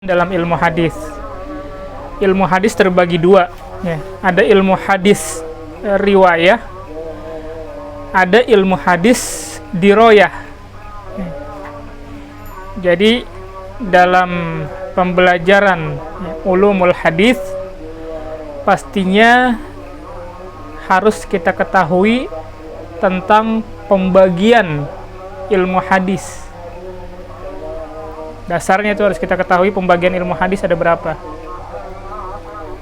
Dalam ilmu hadis terbagi dua, ya. Ada ilmu hadis riwayah, ada ilmu hadis diroyah. Jadi dalam pembelajaran ulumul hadis pastinya harus kita ketahui tentang pembagian ilmu hadis. Dasarnya itu harus kita ketahui pembagian ilmu hadis ada berapa.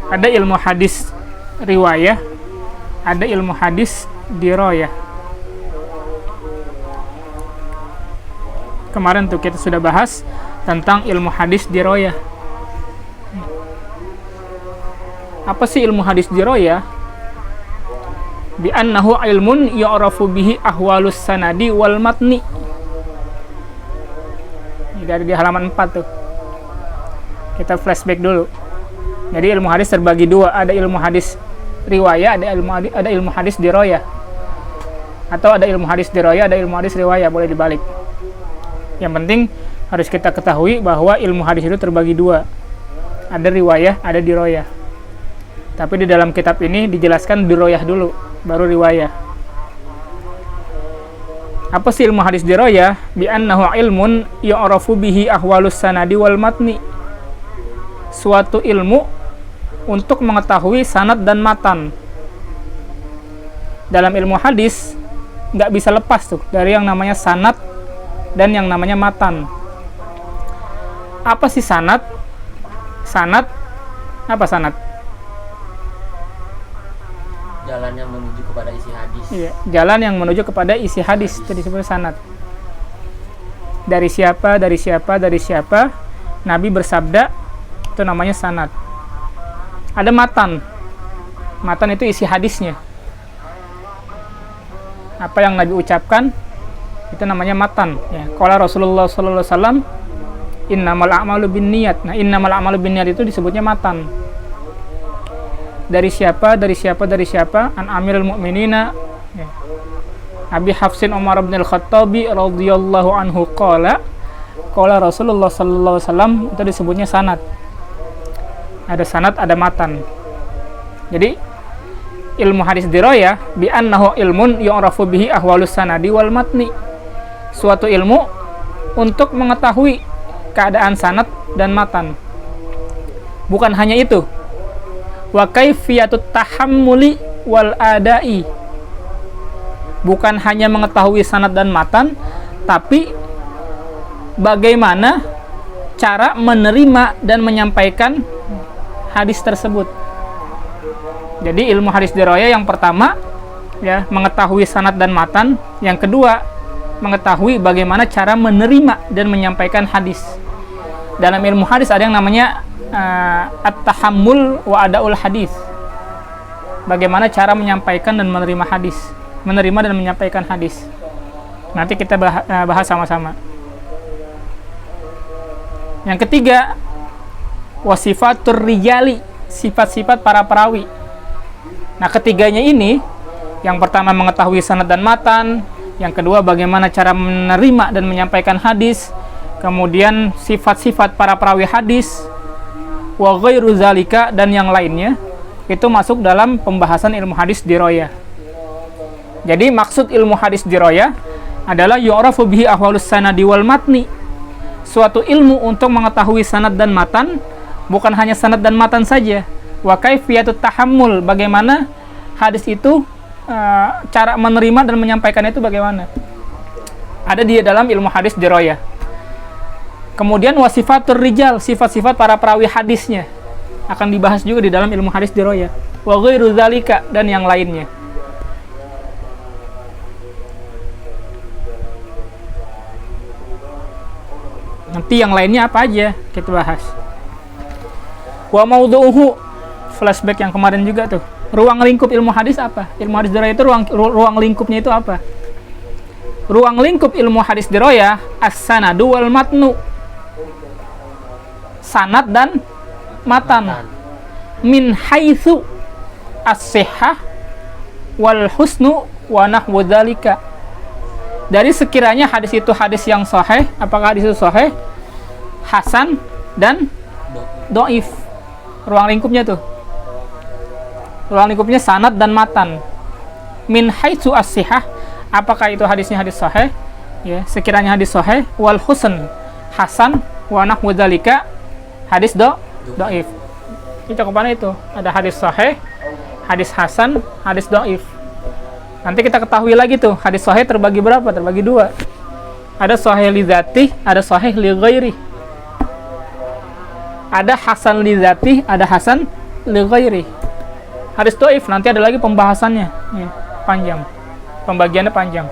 Ada ilmu hadis riwayah, ada ilmu hadis diroyah. Kemarin tuh kita sudah bahas tentang ilmu hadis diroyah. Apa sih ilmu hadis diroyah? Bi annahu ilmun yu'rafu bihi ahwalus sanadi wal matni. Dari di halaman 4 tuh. Kita flashback dulu. Jadi ilmu hadis terbagi dua, ada ilmu hadis riwayah, ada ilmu hadis diroyah. Atau ada ilmu hadis diroyah, ada ilmu hadis riwayah, boleh dibalik. Yang penting harus kita ketahui bahwa ilmu hadis itu terbagi dua. Ada riwayah, ada diroyah. Tapi di dalam kitab ini dijelaskan diroyah dulu, baru riwayah. Apa sih ilmu hadis diroyah? Bi annahu ilmun yu'rafu bihi ahwalus sanadi wal matni. Suatu ilmu untuk mengetahui sanad dan matan. Dalam ilmu hadis nggak bisa lepas tuh dari yang namanya sanad dan yang namanya matan. Apa sih sanad? Sanad apa sanad? Jalan yang menuju kepada isi hadis. Iya, jalan yang menuju kepada isi hadis itu disebut sanad. Dari siapa, dari siapa, dari siapa Nabi bersabda, itu namanya sanad. Ada matan. Matan itu isi hadisnya. Apa yang Nabi ucapkan itu namanya matan, ya. Qala Rasulullah sallallahu alaihi wasallam, innamal a'malu binniyat. Nah, innamal a'malu binniyat itu disebutnya matan. Dari siapa, dari siapa, dari siapa? An Amirul Mukminina, ya. Abi Hafsin Umar bin Al-Khattabi radhiyallahu anhu qala Rasulullah sallallahu alaihi wasallam, itu disebutnya sanad. Ada sanad, ada matan. Jadi ilmu hadis diroyah bi annahu ilmun yu'rafu bihi ahwalus sanadi wal matni. Suatu ilmu untuk mengetahui keadaan sanad dan matan. Bukan hanya itu, wa kaifiyatut tahammuli wal adai. Bukan hanya mengetahui sanad dan matan, tapi bagaimana cara menerima dan menyampaikan hadis tersebut. Jadi ilmu hadis diroyah yang pertama, ya, mengetahui sanad dan matan. Yang kedua, mengetahui bagaimana cara menerima dan menyampaikan hadis. Dalam ilmu hadis ada yang namanya at-tahammul wa adaul hadis. Bagaimana cara menyampaikan dan menerima hadis, menerima dan menyampaikan hadis. Nanti kita bahas sama-sama. Yang ketiga, wasifatur rijali, sifat-sifat para perawi. Nah, ketiganya ini, yang pertama mengetahui sanad dan matan, yang kedua bagaimana cara menerima dan menyampaikan hadis, kemudian sifat-sifat para perawi hadis, wa ghairu zalika, dan yang lainnya, itu masuk dalam pembahasan ilmu hadis diroyah. Jadi maksud ilmu hadis diroyah adalah yu'rafu bihi ahwalus sanadi wal matni. Suatu ilmu untuk mengetahui sanad dan matan, bukan hanya sanad dan matan saja. Wa kaifiyatut tahammul, bagaimana hadis itu, cara menerima dan menyampaikan itu bagaimana. Ada di dalam ilmu hadis diroyah. Kemudian wasifatur rijal, sifat-sifat para perawi hadisnya akan dibahas juga di dalam ilmu hadis diroyah. Wa ghairu dzalika, dan yang lainnya. Nanti yang lainnya apa aja kita bahas. Wa maudhu'uhu, flashback yang kemarin juga tuh. Ruang lingkup ilmu hadis apa? Ilmu hadis diroyah itu ruang lingkupnya itu apa? Ruang lingkup ilmu hadis diroyah as-sanadu wal matnu. Sanad dan matan. Min haitsu as-sihhah wal husnu wa nahwu dzalika. Dari sekiranya hadis itu hadis yang sahih, apakah hadis itu sahih, hasan, dan doif. Ruang lingkupnya tuh. Ruang lingkupnya sanad dan matan. Min haitsu as-sihah, apakah itu hadisnya hadis sahih? Ya, sekiranya hadis sahih, wal husn, hasan, wa nahwu dzalika, hadis doif. Ini cakupannya itu. Ada hadis sahih, hadis hasan, hadis doif. Nanti kita ketahui lagi tuh, hadis sahih terbagi berapa? Terbagi dua. Ada sahih li dzatih, ada sahih li ghairi. Ada hasan li dzatih, ada hasan li ghairi. Hadis doif nanti ada lagi pembahasannya, ya, panjang. Pembagiannya panjang.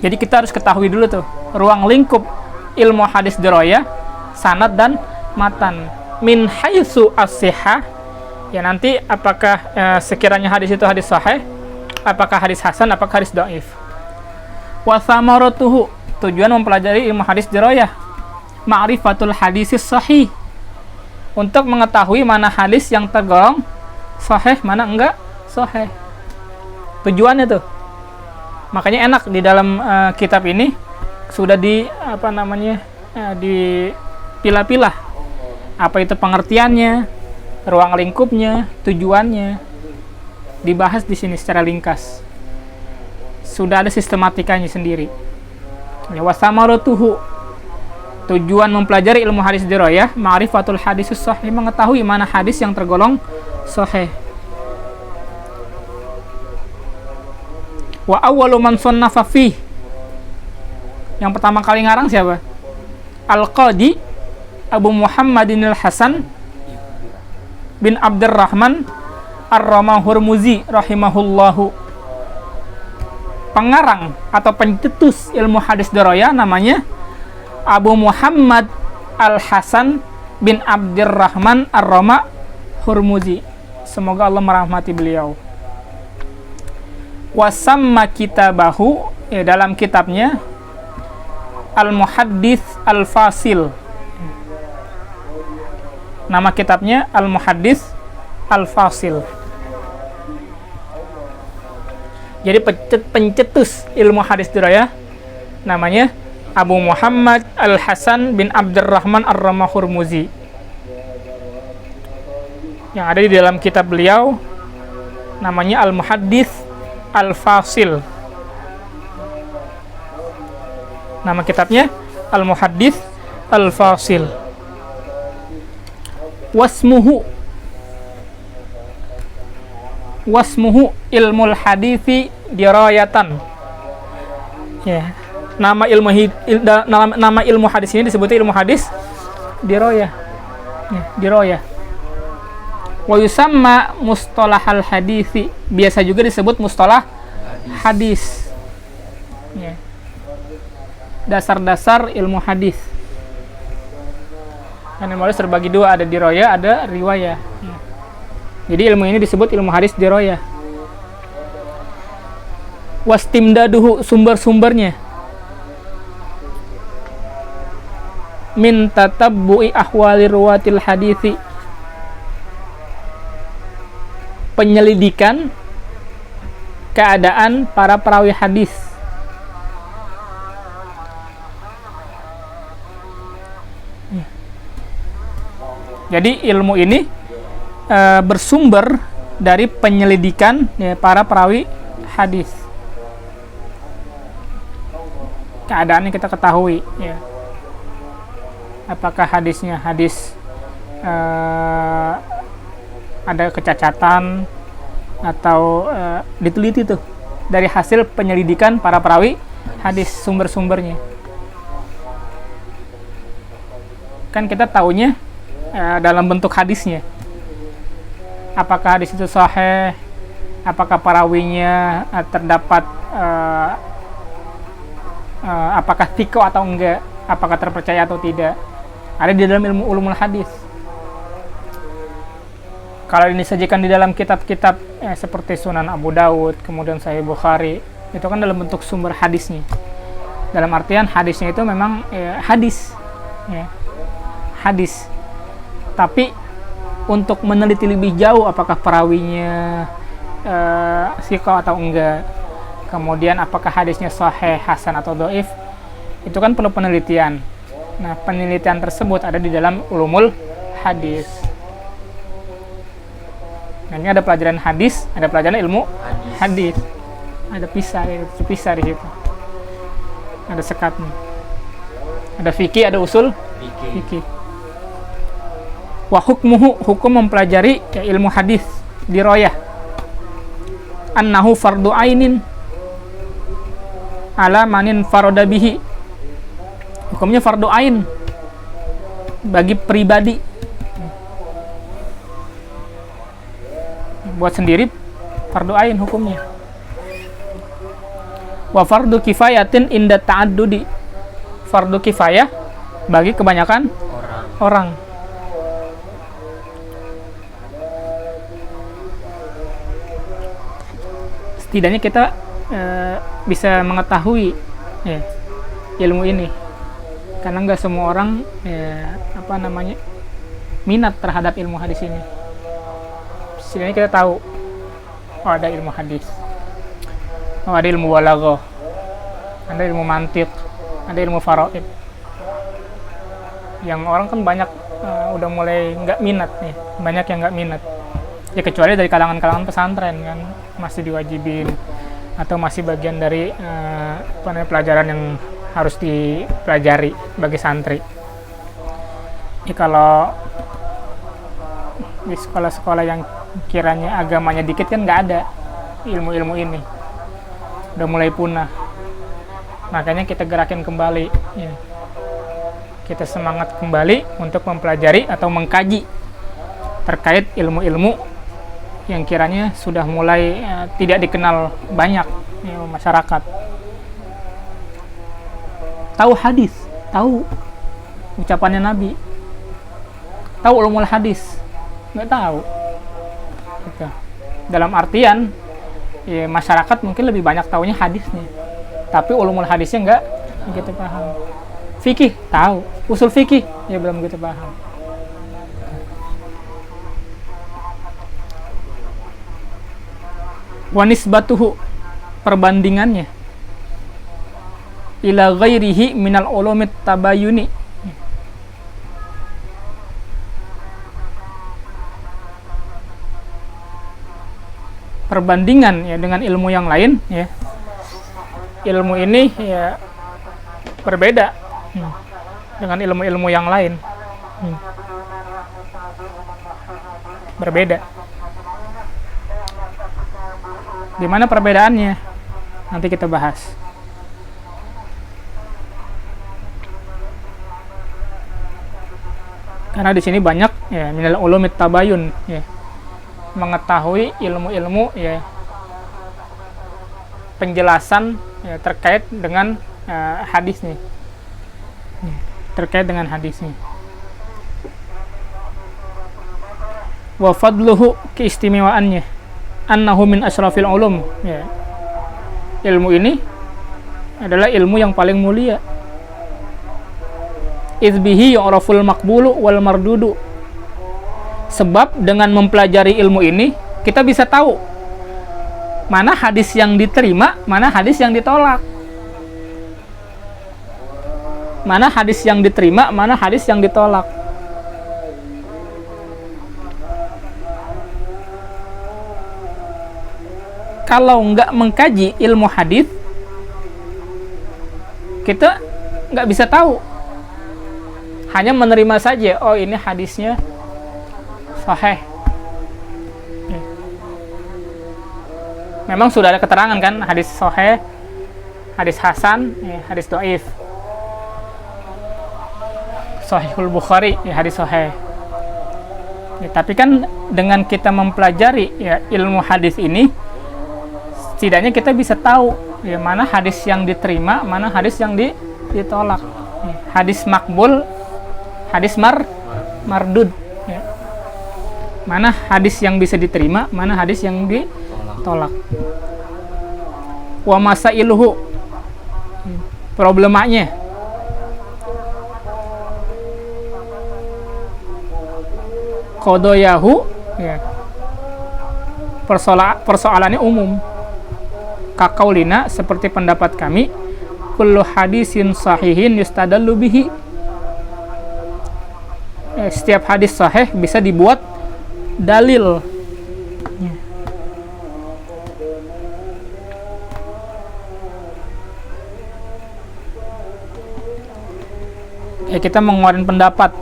Jadi kita harus ketahui dulu tuh ruang lingkup ilmu hadis dirayah, sanad dan matan. Min haitsu as-sihah, ya nanti apakah sekiranya hadis itu hadis sahih, apakah hadis hasan, apakah hadis dhaif. Wa thamaratuhu, tujuan mempelajari ilmu hadis dirayah, ma'rifatul hadisis sahih, untuk mengetahui mana hadis yang tergolong sahih, mana enggak sahih. Tujuannya tuh. Makanya enak di dalam kitab ini sudah dipilah-pilah apa itu pengertiannya, ruang lingkupnya, tujuannya, dibahas di sini secara ringkas. Sudah ada sistematikanya sendiri. Ya, wasamaratuhu, tujuan mempelajari ilmu hadis dirayah, ma'rifatul hadisus sahih, mengetahui mana hadis yang tergolong sahih. Wa awwalu man sannafa fi, yang pertama kali ngarang siapa? Al-Qadi Abu Muhammadin al-Hasan bin Abdurrahman Ar-Rama Hurmuzi rahimahullahu. Pengarang atau pencetus ilmu hadis dirayah namanya Abu Muhammad al-Hasan bin Abdurrahman Ar-Rama Hurmuzi. Semoga Allah merahmati beliau. Wasamma kitabahu, ya, dalam kitabnya Al-Muhaddits Al-Fasil. Nama kitabnya Al-Muhaddits Al-Fasil. Jadi pencetus ilmu hadis dirayah namanya Abu Muhammad Al-Hasan bin Abdurrahman Ar-Rama Hurmuzi. Yang ada di dalam kitab beliau namanya Al-Muhaddits Al-Fasil. Nama kitabnya Al-Muhaddits Al-Fasil. Wasmuhu ilmul hadithi dirayatan. Ya, nama ilmu hadis ini disebutnya ilmu hadis dirayah. Ya, dirayah. Wa yusamma mustalahal hadithi, biasa juga disebut mustalah hadis. Ya. Dasar-dasar ilmu hadis. Kan ilmu hadis terbagi dua, ada dirayah, ada riwayah. Ya. Jadi ilmu ini disebut ilmu hadis dirayah. Wastimdaduhu, sumber-sumbernya. Min tatabbu'i ahwali ruwatil hadithi, penyelidikan keadaan para perawi hadis. Jadi ilmu ini bersumber dari penyelidikan, ya, para perawi hadis. Keadaannya kita ketahui, ya. Apakah hadisnya hadis ada kecacatan atau diteliti tuh dari hasil penyelidikan para perawi hadis, sumber-sumbernya. Kan kita taunya dalam bentuk hadisnya. Apakah hadis itu sahih, apakah perawinya terdapat apakah thiqah atau enggak, apakah terpercaya atau tidak. Ada di dalam ilmu ulumul hadis. Kalau ini disajikan di dalam kitab-kitab seperti Sunan Abu Daud, kemudian Sahih Bukhari, itu kan dalam bentuk sumber hadisnya. Dalam artian hadisnya itu memang hadis, ya, hadis. Tapi untuk meneliti lebih jauh apakah perawinya thiqah atau enggak, kemudian apakah hadisnya sahih, hasan atau dhaif, itu kan perlu penelitian. Nah, penelitian tersebut ada di dalam ulumul hadis. Nah, ini ada pelajaran hadis, ada pelajaran ilmu hadis. Ada pisah di situ. Ada sekatnya. Ada fikih, ada usul fikih. Wa hukmuhu, hukum mempelajari ilmu hadis diroyah. Annahu fardu ainin ala manin faroda bihi. Hukumnya fardu ain bagi pribadi. Buat sendiri fardu ain hukumnya. Wa fardu kifayatin inda ta'addudi. Fardu kifayah bagi kebanyakan orang. Setidaknya kita bisa mengetahui ilmu ini, karena nggak semua orang minat terhadap ilmu hadis ini. Setidaknya kita tahu, ada ilmu hadis, ada ilmu balaghah, ada ilmu mantiq, ada ilmu faraid. Yang orang kan banyak udah mulai nggak minat nih, banyak yang nggak minat. Ya kecuali dari kalangan-kalangan pesantren kan masih diwajibin atau masih bagian dari pelajaran yang harus dipelajari bagi santri. Ya kalau di sekolah-sekolah yang kiranya agamanya dikit kan nggak ada ilmu-ilmu ini, udah mulai punah. Makanya kita gerakin kembali, ya. Kita semangat kembali untuk mempelajari atau mengkaji terkait ilmu-ilmu yang kiranya sudah mulai tidak dikenal banyak masyarakat. Tahu hadis, tahu ucapannya Nabi, tahu ulumul hadis, nggak tahu. Gitu. Dalam artian ya, masyarakat mungkin lebih banyak tahunya hadisnya, tapi ulumul hadisnya nggak begitu paham. Fikih tahu, usul fikih ya belum begitu paham. Wa nisbatuhu, perbandingannya, ila ghairihi minal ulumit tabayuni, perbandingan ya dengan ilmu yang lain ya. Ilmu ini ya berbeda dengan ilmu-ilmu yang lain. Berbeda. Di mana perbedaannya? Nanti kita bahas. Karena di sini banyak ya minal ulumit tabayun ya. Mengetahui ilmu-ilmu ya penjelasan ya, terkait dengan hadis nih. Terkait dengan hadisnya. Wa fadluhu, keistimewaannya, annahu min asyrafil ulum ya. Ilmu ini adalah ilmu yang paling mulia. Izbihi yu'raful maqbulu wal mardudu. Sebab dengan mempelajari ilmu ini kita bisa tahu mana hadis yang diterima, mana hadis yang ditolak. Mana hadis yang diterima, mana hadis yang ditolak. Kalau nggak mengkaji ilmu hadis, kita nggak bisa tahu. Hanya menerima saja, oh ini hadisnya sahih. Memang sudah ada keterangan kan, hadis sahih, hadis hasan, hadis dhaif. Sahihul Bukhari, ya hadis sahih. Ya, tapi kan dengan kita mempelajari ya ilmu hadis ini, setidaknya kita bisa tahu ya mana hadis yang diterima, mana hadis yang ditolak. Ya, hadis makbul, hadis mardud. Ya. Mana hadis yang bisa diterima, mana hadis yang ditolak. Wa masailuhu, problemanya. Qadoyahu ya. Persoalannya umum. Kakaulina, seperti pendapat kami, kullu hadisin sahihin yustadallu bihi. setiap hadis sahih bisa dibuat dalil. Kita mengeluarkan pendapat,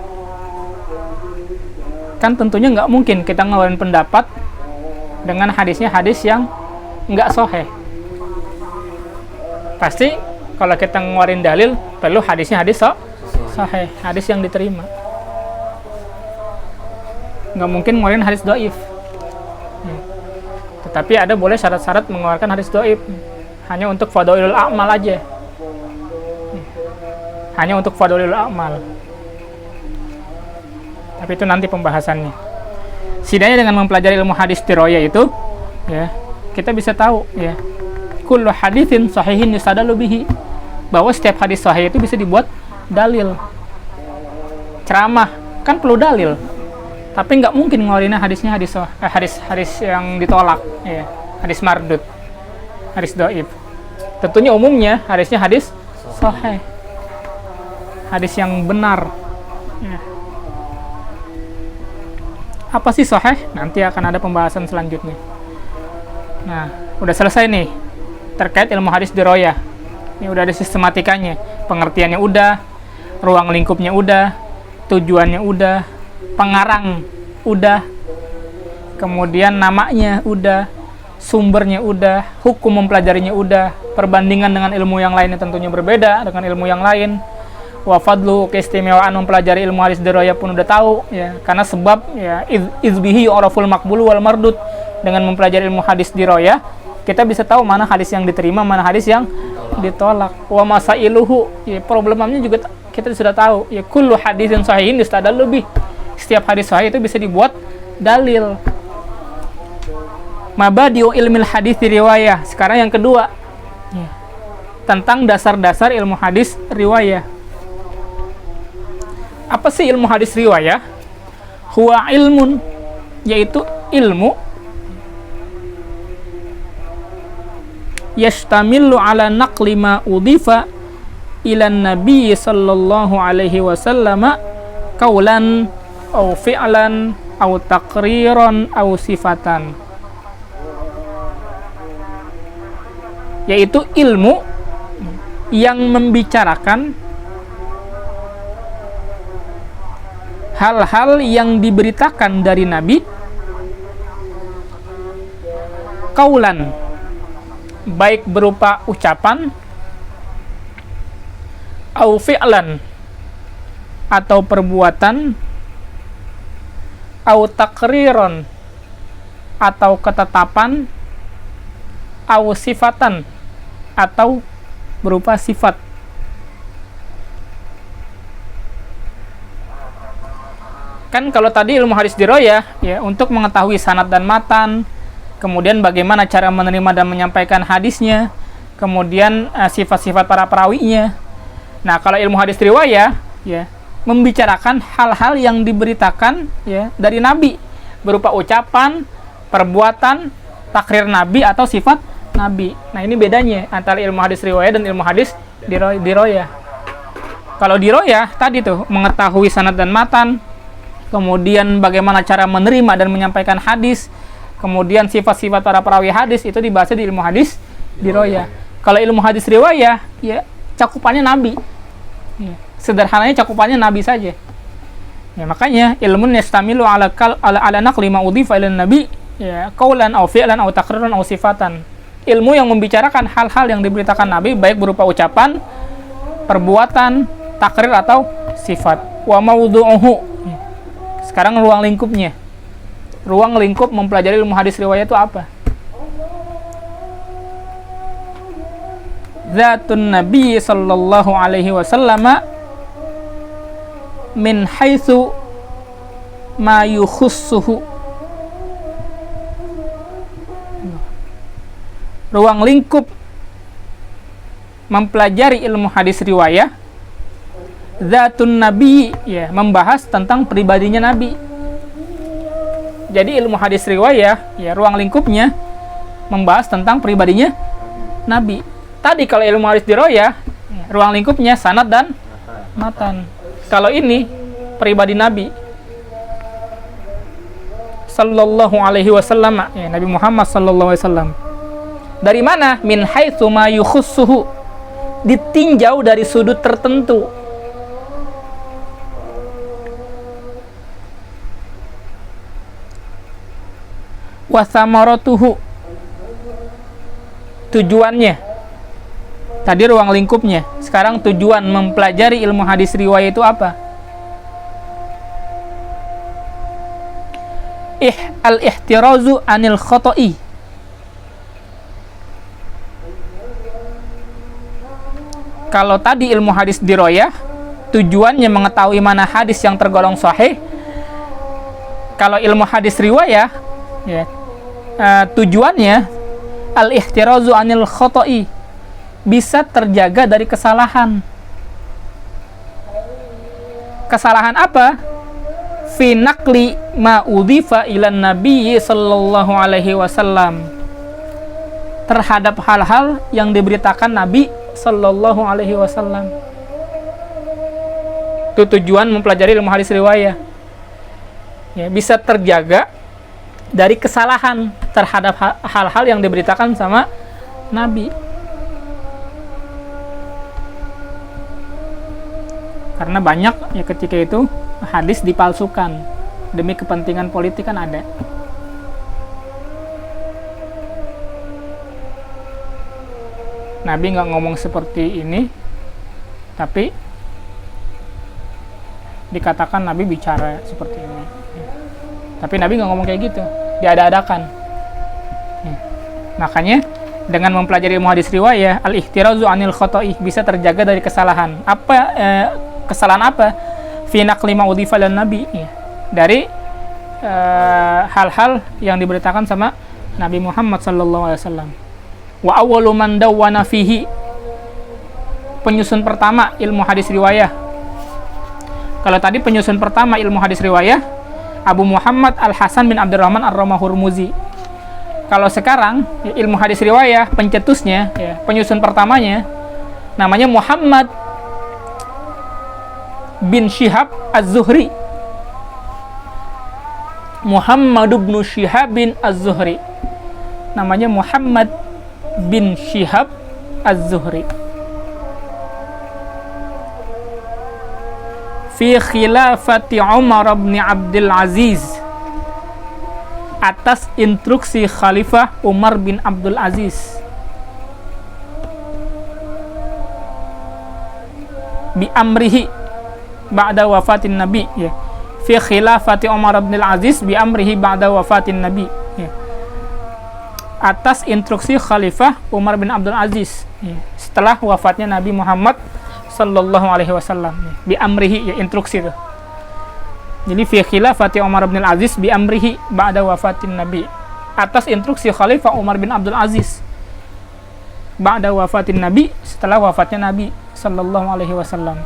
kan tentunya nggak mungkin kita ngeluarin pendapat dengan hadisnya hadis yang nggak sahih. Pasti kalau kita ngeluarin dalil perlu hadisnya hadis sahih, hadis yang diterima. Nggak mungkin ngeluarin hadis dhaif. Tetapi ada boleh syarat-syarat mengeluarkan hadis dhaif, hanya untuk fadailul a'mal aja. Hanya untuk fadailul a'mal. Tapi itu nanti pembahasannya. Setidaknya dengan mempelajari ilmu hadis dirayah itu, ya, kita bisa tahu, ya, kullu haditsin sahihin yustadallu bihi, bahwa setiap hadis sahih itu bisa dibuat dalil. Ceramah kan perlu dalil. Tapi nggak mungkin ngeluarinnya hadisnya hadis yang ditolak, ya, hadis mardud, hadis dhaif. Tentunya umumnya hadisnya hadis sahih, hadis yang benar. Ya. Apa sih sahih? Nanti akan ada pembahasan selanjutnya. Nah, udah selesai nih terkait ilmu hadis dirayah. Ini udah ada sistematikanya, pengertiannya udah, ruang lingkupnya udah, tujuannya udah, pengarang udah, kemudian namanya udah, sumbernya udah, hukum mempelajarinya udah, perbandingan dengan ilmu yang lainnya tentunya berbeda dengan ilmu yang lain. Wa fadlu, keistimewaan mempelajari ilmu hadis dirayah pun udah tahu, ya, karena sebab, ya, izbihi yu'raful maqbul wal mardud. Dengan mempelajari ilmu hadis dirayah kita bisa tahu mana hadis yang diterima, mana hadis yang ditolak. Wa masailuhu, ya, problemnya juga kita sudah tahu, ya, kullu hadisin sahihin yustadallu bih. Setiap hadis sahih itu bisa dibuat dalil. Mabadi'u ilmil hadis riwayah. Sekarang yang kedua, ya, tentang dasar-dasar ilmu hadis riwayah. Apa sih ilmu hadis riwayah? Huwa ilmun, yaitu ilmu yastamillu ala naqli ma udhifa ila nabi sallallahu alaihi wasallam qaulan aw fi'lan aw taqriran aw sifatan. Yaitu ilmu yang membicarakan hal-hal yang diberitakan dari Nabi, kaulan, baik berupa ucapan, au fi'lan, atau perbuatan, au takriron, atau ketetapan, au sifatan, atau berupa sifat. Kan kalau tadi ilmu hadis dirayah, ya, untuk mengetahui sanad dan matan, kemudian bagaimana cara menerima dan menyampaikan hadisnya, kemudian sifat-sifat para perawinya. Nah, kalau ilmu hadis riwayah, ya, membicarakan hal-hal yang diberitakan, ya, dari Nabi berupa ucapan, perbuatan, takrir Nabi atau sifat Nabi. Nah, ini bedanya antara ilmu hadis riwayah dan ilmu hadis dirayah. Kalau dirayah tadi tuh mengetahui sanad dan matan, kemudian bagaimana cara menerima dan menyampaikan hadis, kemudian sifat-sifat para perawi hadis, itu dibahas di ilmu hadis dirayah. Kalau ilmu hadis riwayah, ya, cakupannya Nabi. Ya, sederhananya cakupannya Nabi saja. Ya, makanya ilmu yastamilu ala naqli ma udhifa ila nabi, ya, qaulan aw fi'lan aw taqriran aw sifatan. Ilmu yang membicarakan hal-hal yang diberitakan Nabi baik berupa ucapan, perbuatan, takrir atau sifat. Wa mawdu'uhu. Sekarang ruang lingkupnya. Ruang lingkup mempelajari ilmu hadis riwayah itu apa? Zatun Nabi sallallahu alaihi wasallam min haitsu ma yukhussuhu. Ruang lingkup mempelajari ilmu hadis riwayah, Zatun Nabi, ya, membahas tentang pribadinya Nabi. Jadi ilmu hadis riwayah, ya, ruang lingkupnya membahas tentang pribadinya Nabi. Tadi kalau ilmu hadis dirayah, ya, ruang lingkupnya sanad dan matan. Kalau ini pribadi Nabi, sallallahu alaihi wasallam, ya, Nabi Muhammad sallallahu alaihi wasallam. Dari mana? Min haitsu ma yukhussuhu, ditinjau dari sudut tertentu. Wa thamaratuhu, tujuannya. Tadi ruang lingkupnya. Sekarang tujuan mempelajari ilmu hadis riwayat itu apa? Al-ihtirazu anil khoto'i, kalau tadi ilmu hadis diroyah tujuannya mengetahui mana hadis yang tergolong sahih, kalau ilmu hadis riwayah ya, tujuannya al-ihtirazu anil khoto'i, bisa terjaga dari kesalahan. Kesalahan apa? Fi naqli ma udhifa ilan nabi sallallahu alaihi wasallam, terhadap hal-hal yang diberitakan Nabi sallallahu alaihi wasallam. Itu tujuan mempelajari ilmu hadis riwayah. Ya, bisa terjaga dari kesalahan terhadap hal-hal yang diberitakan sama Nabi. Karena banyak ya ketika itu hadis dipalsukan demi kepentingan politik, kan ada. Nabi nggak ngomong seperti ini, tapi dikatakan Nabi bicara seperti ini. Tapi Nabi nggak ngomong kayak gitu, diada-adakan. Makanya dengan mempelajari ilmu hadis riwayah, al-ihtirazu anil khoto'i, bisa terjaga dari kesalahan. Kesalahan apa? Fi naqli ma udhifa ilan nabi, dari hal-hal yang diberitakan sama Nabi Muhammad sallallahu alaihi wasallam. Wa awwalu man dawwana fihi, penyusun pertama ilmu hadis riwayah. Kalau tadi penyusun pertama ilmu hadis riwayah Abu Muhammad Al-Hasan bin Abdurrahman Ar-Romahurmuzi. Kalau sekarang ilmu hadis riwayah pencetusnya, ya, penyusun pertamanya namanya Muhammad bin Syihab Az-Zuhri. Muhammad bin Syihab bin Az-Zuhri. Namanya Muhammad bin Syihab Az-Zuhri. Fi khilafati Umar bin Abdul Aziz, atas instruksi Khalifah Umar bin Abdul Aziz. Bi amrihi, ba'da wafatin Nabi, ya. Fi khilafati Umar bin Aziz bi amrihi ba'da wafatin Nabi, ya. Atas instruksi Khalifah Umar bin Abdul Aziz, ya, setelah wafatnya Nabi Muhammad sallallahu alaihi wasallam, ya. Bi amrihi, ya, instruksi itu. Jadi fi khilafati Umar bin Aziz bi amrihi ba'da wafatin Nabi, atas instruksi Khalifah Umar bin Abdul Aziz ba'da wafatin Nabi, setelah wafatnya Nabi sallallahu alaihi wasallam.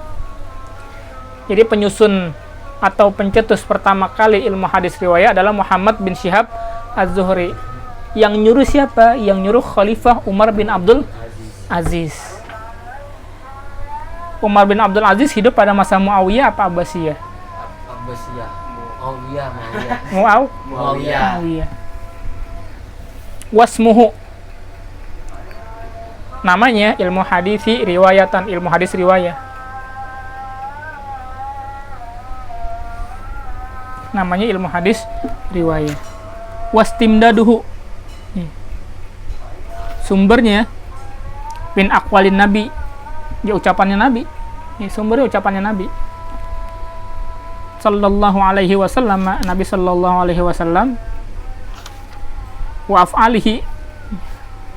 Jadi penyusun atau pencetus pertama kali ilmu hadis riwayat adalah Muhammad bin Syihab Az-Zuhri. Yang nyuruh siapa? Yang nyuruh Khalifah Umar bin Abdul Aziz. Umar bin Abdul Aziz hidup pada masa Muawiyah apa Abbasiyah? Abbasiyah. Muawiyah. Wasmuhu, namanya ilmu hadisi riwayatan, ilmu hadis riwayah. Namanya ilmu hadis riwayah. Wastimdaduhu, sumbernya min aqwalin Nabi, ya, ucapannya Nabi, ya, sumbernya ucapannya Nabi sallallahu alaihi wasallam, Nabi sallallahu alaihi wasallam. Wa af'alihi,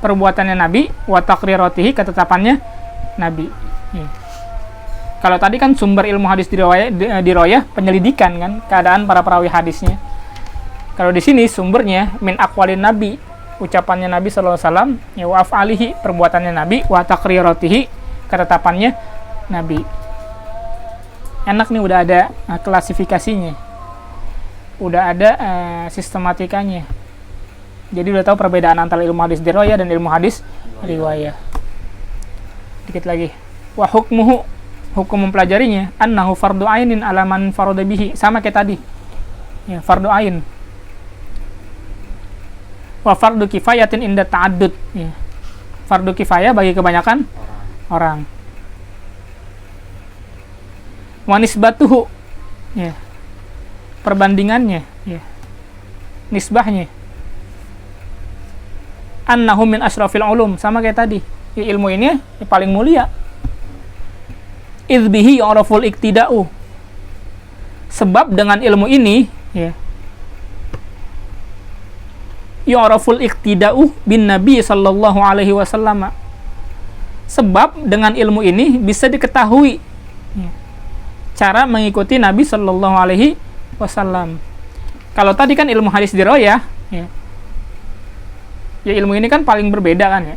perbuatannya Nabi, wa taqriratihi, ketetapannya Nabi, ya. Kalau tadi kan sumber ilmu hadis diroyah penyelidikan, kan, keadaan para perawi hadisnya. Kalau di sini sumbernya min aqwalin Nabi, ucapannya Nabi sallallahu alaihi wasallam, ya, wa af'alihi, perbuatannya Nabi, wa taqriratihi, ketetapannya Nabi. Enak nih, udah ada klasifikasinya, udah ada sistematikanya. Jadi udah tahu perbedaan antara ilmu hadis diroyah dan ilmu hadis riwayah. Dikit lagi. Wa hukmuhu, hukum mempelajarinya, annahu fardu ainin ala man farada bihi, sama kayak tadi. Ya, fardu ain. wa fardu kifayatin inda ta'addud, ya. Fardu kifayah bagi kebanyakan orang. Wa nisbatuhu, ya. Perbandingannya, ya. Nisbahnya. Annahu min asyrafil ulum, sama kayak tadi. Ya, ilmu ini ya, paling mulia. Idbihi yu'raful iktida'u. Sebab dengan ilmu ini, ya, yu'raful iktida'u bin Nabi sallallahu alaihi wasallam. Sebab dengan ilmu ini bisa diketahui, ya, cara mengikuti Nabi sallallahu alaihi wasallam. Kalau tadi kan ilmu hadis diroyah, ya. Ya ilmu ini kan paling berbeda kan, ya.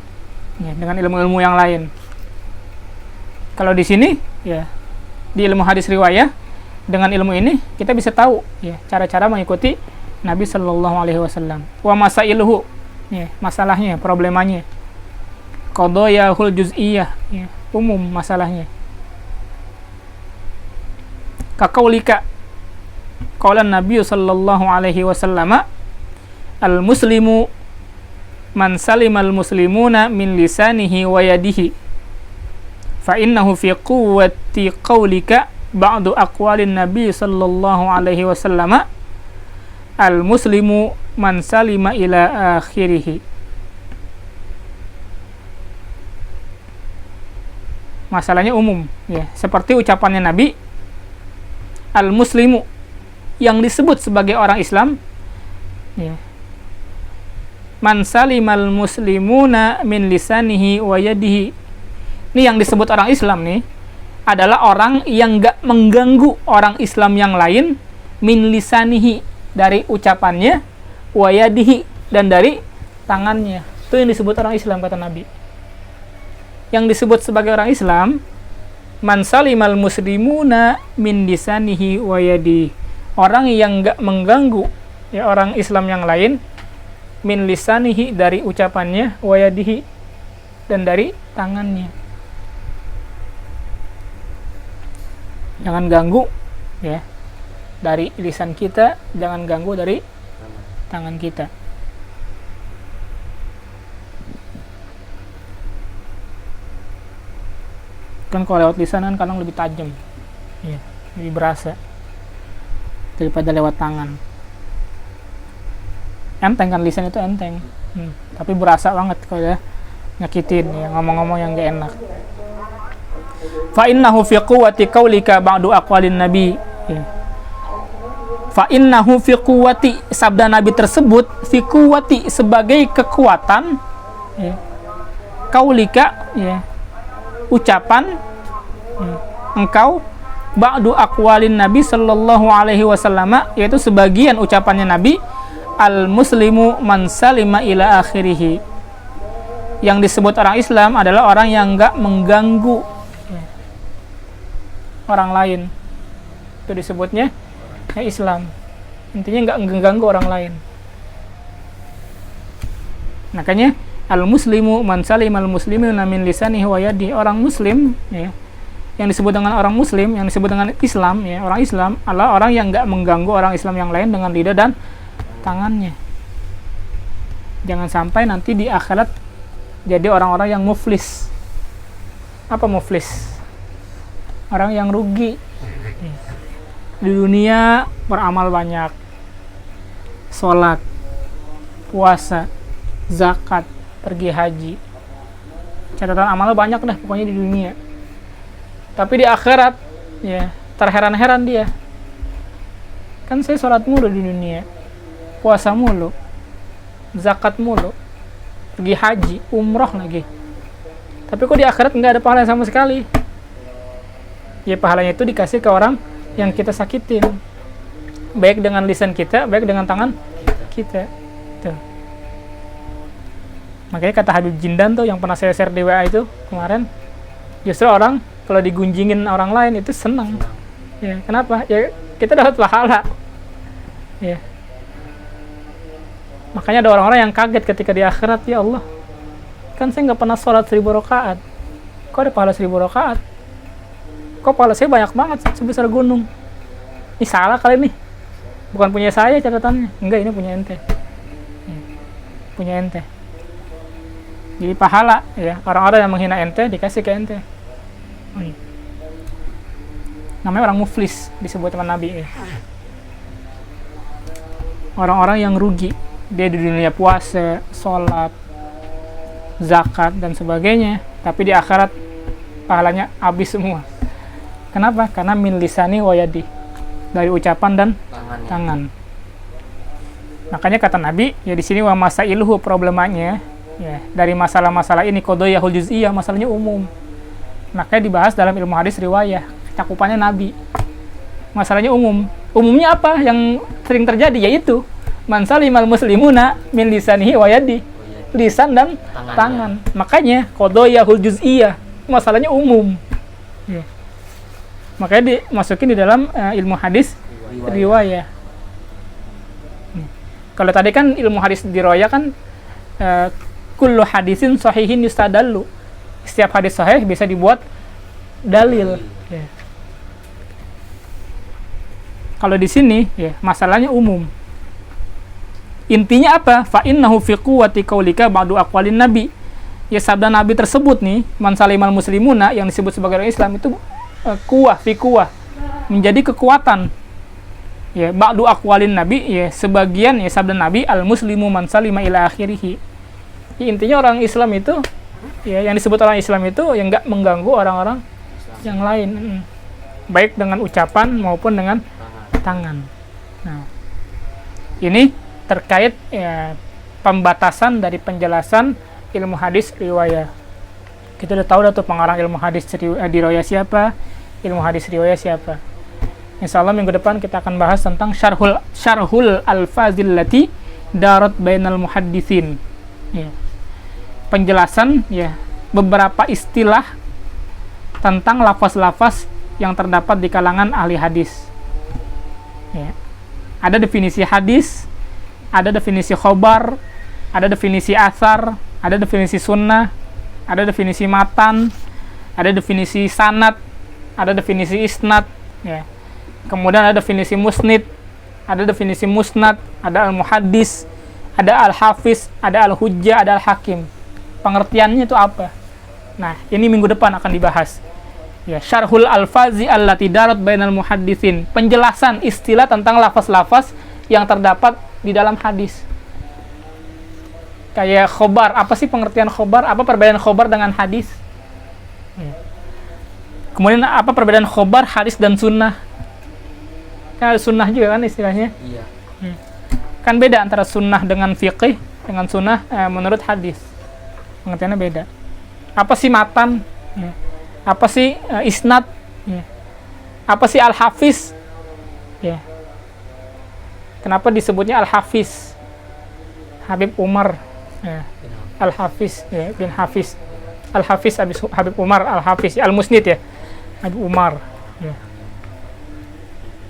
Ya, dengan ilmu-ilmu yang lain. Kalau di sini, ya, di ilmu hadis riwayah, dengan ilmu ini kita bisa tahu, ya, cara-cara mengikuti Nabi Shallallahu Alaihi Wasallam. Wa masailuhu, ya, masalahnya, problemanya. Qadayahul juz'iyah, ya, umum masalahnya. Kaqaulika, qala Nabi Shallallahu Alaihi Wasallam, al muslimu man salimal muslimuna min lisanihi wa yadihi fa innahu fi quwwati qawlika ba'du aqwalin nabi sallallahu alaihi wasallam al muslimu man salima ila akhirih. Masalahnya umum, ya, seperti ucapannya Nabi, al muslimu, yang disebut sebagai orang Islam, ya, man salimal muslimuna min lisanihi wa yadihi. Ini yang disebut orang Islam nih adalah orang yang gak mengganggu orang Islam yang lain, min lisanihi, dari ucapannya, wa yadihi, dan dari tangannya. Itu yang disebut orang Islam, kata Nabi. Yang disebut sebagai orang Islam, man salimal muslimuna min lisanihi wa yadihi, orang yang gak mengganggu, ya, orang Islam yang lain, min lisanihi, dari ucapannya, wa yadihi, dan dari tangannya. Jangan ganggu, ya, dari lisan kita, jangan ganggu dari tangan kita. Kan kalau lewat lisan kan kadang lebih tajam, ya, lebih berasa daripada lewat tangan. Enteng kan, lisan itu enteng, tapi berasa banget kalau ya nyakitin, ya, ngomong-ngomong yang gak enak. Fa innahu fi quwwati qaulika ba'du aqwalin nabi, ya. Fa innahu fi quwwati, sabda Nabi tersebut, fi quwwati, sebagai kekuatan, ya, qaulika, ya, ucapan, ya, engkau, ba'du aqwalin nabi sallallahu alaihi wasallam, yaitu sebagian ucapannya Nabi, al muslimu man salima ila akhirih. Yang disebut orang Islam adalah orang yang enggak mengganggu, ya, orang lain. Itu disebutnya, ya, Islam. Intinya enggak mengganggu orang lain. Makanya al muslimu man salimal muslimuna min lisanihi wa yadihi, orang muslim, ya, yang disebut dengan orang muslim, yang disebut dengan Islam, ya, orang Islam adalah orang yang enggak mengganggu orang Islam yang lain dengan lidah dan tangannya. Jangan sampai nanti di akhirat jadi orang-orang yang muflis. Apa muflis? Orang yang rugi. Di dunia beramal banyak, sholat, puasa, zakat, pergi haji, catatan amalnya banyak dah pokoknya di dunia. Tapi di akhirat, ya, terheran-heran dia. Kan saya sholat mulu di dunia, puasa mulu, zakat mulu, pergi haji, umroh lagi. Tapi kok di akhirat nggak ada pahala sama sekali? Ya, pahalanya itu dikasih ke orang yang kita sakitin, baik dengan lisan kita, baik dengan tangan kita. Tuh. Makanya kata Habib Jindan tuh yang pernah saya share di WA itu kemarin, justru orang kalau digunjingin orang lain itu senang. Ya, kenapa? Ya, kita dapat pahala. Ya. Makanya ada orang-orang yang kaget ketika di akhirat, ya Allah, kan saya nggak pernah sholat 1000 rakaat, kok ada pahala 1000 rakaat? Kok pahala saya banyak banget, sebesar gunung? Ini salah kali nih, bukan punya saya catatannya. Enggak, ini punya ente. punya ente. Jadi pahala ya, orang-orang yang menghina ente dikasih ke ente. Namanya orang muflis disebut teman Nabi ya. Orang-orang yang rugi, dia di dunia puasa, sholat, zakat dan sebagainya, tapi di akhirat pahalanya habis semua. Kenapa? Karena min lisani wa yadi, dari ucapan dan tangan. Makanya kata Nabi ya di sini wa masailuhu, problemanya ya dari masalah-masalah ini qadayahul juz'iyah, masalahnya umum. Makanya dibahas dalam ilmu hadis riwayah, cakupannya Nabi. Masalahnya umum. Umumnya apa yang sering terjadi? Yaitu man salimal muslimuna min lisanihi wa yadi, lisan dan tangan. Makanya qadayahul juz'iyah, masalahnya umum. Ya. Makanya dimasukin di dalam ilmu hadis riwayah. Kalau tadi kan ilmu hadis riwayah kan kullu hadisin sahihin yustadallu. Setiap hadis sahih bisa dibuat dalil. Ya. Kalau di sini ya masalahnya umum. Intinya apa? Fa innahu fi quwwati qaulika ba'du aqwalin nabi. Ya sabda Nabi tersebut nih, man salimal muslimuna yang disebut sebagai orang Islam itu kuwah fi kuwah, menjadi kekuatan. Ya ba'du aqwalin nabi ya sebagian ya sabda Nabi al muslimu man salima ila akhirih. Ya, intinya orang Islam itu ya yang disebut orang Islam itu yang enggak mengganggu orang-orang yang lain, baik dengan ucapan maupun dengan tangan. Nah, ini terkait ya, pembatasan dari penjelasan ilmu hadis riwayah. Kita udah tahu tuh pengarang ilmu hadis riwayah siapa, ilmu hadis riwayah siapa. Insyaallah minggu depan kita akan bahas tentang syarhul alfazil lati darat bainal muhaddisin. Ya. Penjelasan ya beberapa istilah tentang lafaz-lafaz yang terdapat di kalangan ahli hadis. Ya. Ada definisi hadis, ada definisi khobar, ada definisi asar, ada definisi sunnah, ada definisi matan, ada definisi sanad, ada definisi isnad, ya. Kemudian ada definisi musnid, ada definisi musnad, ada al-muhaddis, ada al-hafiz, ada al-hujjah, ada al-hakim. Pengertiannya itu apa? Nah, ini minggu depan akan dibahas. Ya, syarhul alfazi allati darat bainal muhaddisin, penjelasan istilah tentang lafaz-lafaz yang terdapat di dalam hadis. Kayak khobar, apa sih pengertian khobar? Apa perbedaan khobar dengan hadis? Ya. Kemudian apa perbedaan khobar, hadis dan sunnah? Kan sunnah juga kan istilahnya. Iya. Kan beda antara sunnah dengan fiqih dengan sunnah menurut hadis. Pengertiannya beda. Apa sih matan? Ya. Apa sih isnad? Ya. Apa sih al-hafiz? Ya. Kenapa disebutnya al-hafiz? Habib Umar. Ya. Al-hafiz, ya, bin Hafiz. Al-hafiz Habib Umar, al-hafiz, al-musnid ya. Habib Umar. Ya.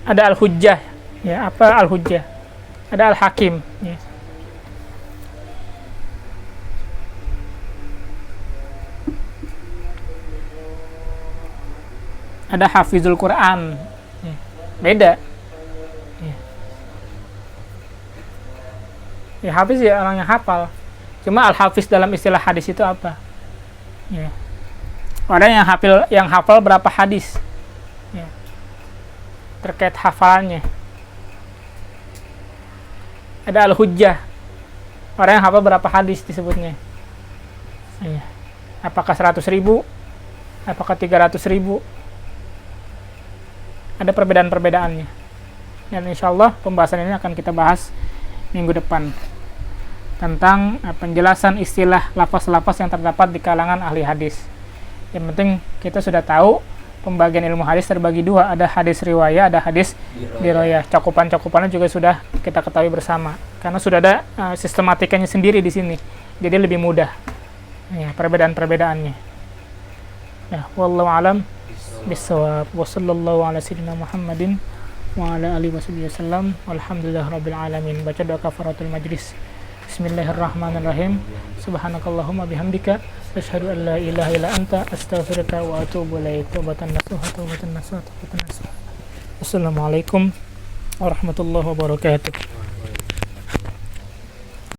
Ada al-hujjah. Ya, apa al-hujjah? Ada al-hakim. Ya. Ada hafizul Quran. Ya. Beda. Ya. Ya, hafiz ya orang yang hafal. Cuma al-hafiz dalam istilah hadis itu apa? Ya. Orang yang hafal berapa hadis? Ya. Terkait hafalannya. Ada al-hujjah. Orang yang hafal berapa hadis disebutnya? Ya. Apakah 100.000? Apakah 300.000? Ada perbedaan-perbedaannya. Dan insyaallah pembahasan ini akan kita bahas minggu depan tentang penjelasan istilah lafaz-lafaz yang terdapat di kalangan ahli hadis. Yang penting kita sudah tahu pembagian ilmu hadis terbagi dua, ada hadis riwayah, ada hadis dirayah. Cakupan-cakupannya juga sudah kita ketahui bersama karena sudah ada sistematikanya sendiri di sini. Jadi lebih mudah. Ya, perbedaan-perbedaannya. Ya, wallahu alam bisawab. Wa sallallahu ala sayyidina Muhammadin wa ala alihi wasallam. Walhamdulillahirabbil alamin. Baca doa kafaratul majlis. Bismillahirrahmanirrahim. Subhanakallahumma bihamdika asyhadu an la ilaha illa anta astaghfiruka wa atubu ilaik. Taubatan nasuha. Wassalamualaikum warahmatullahi wabarakatuh.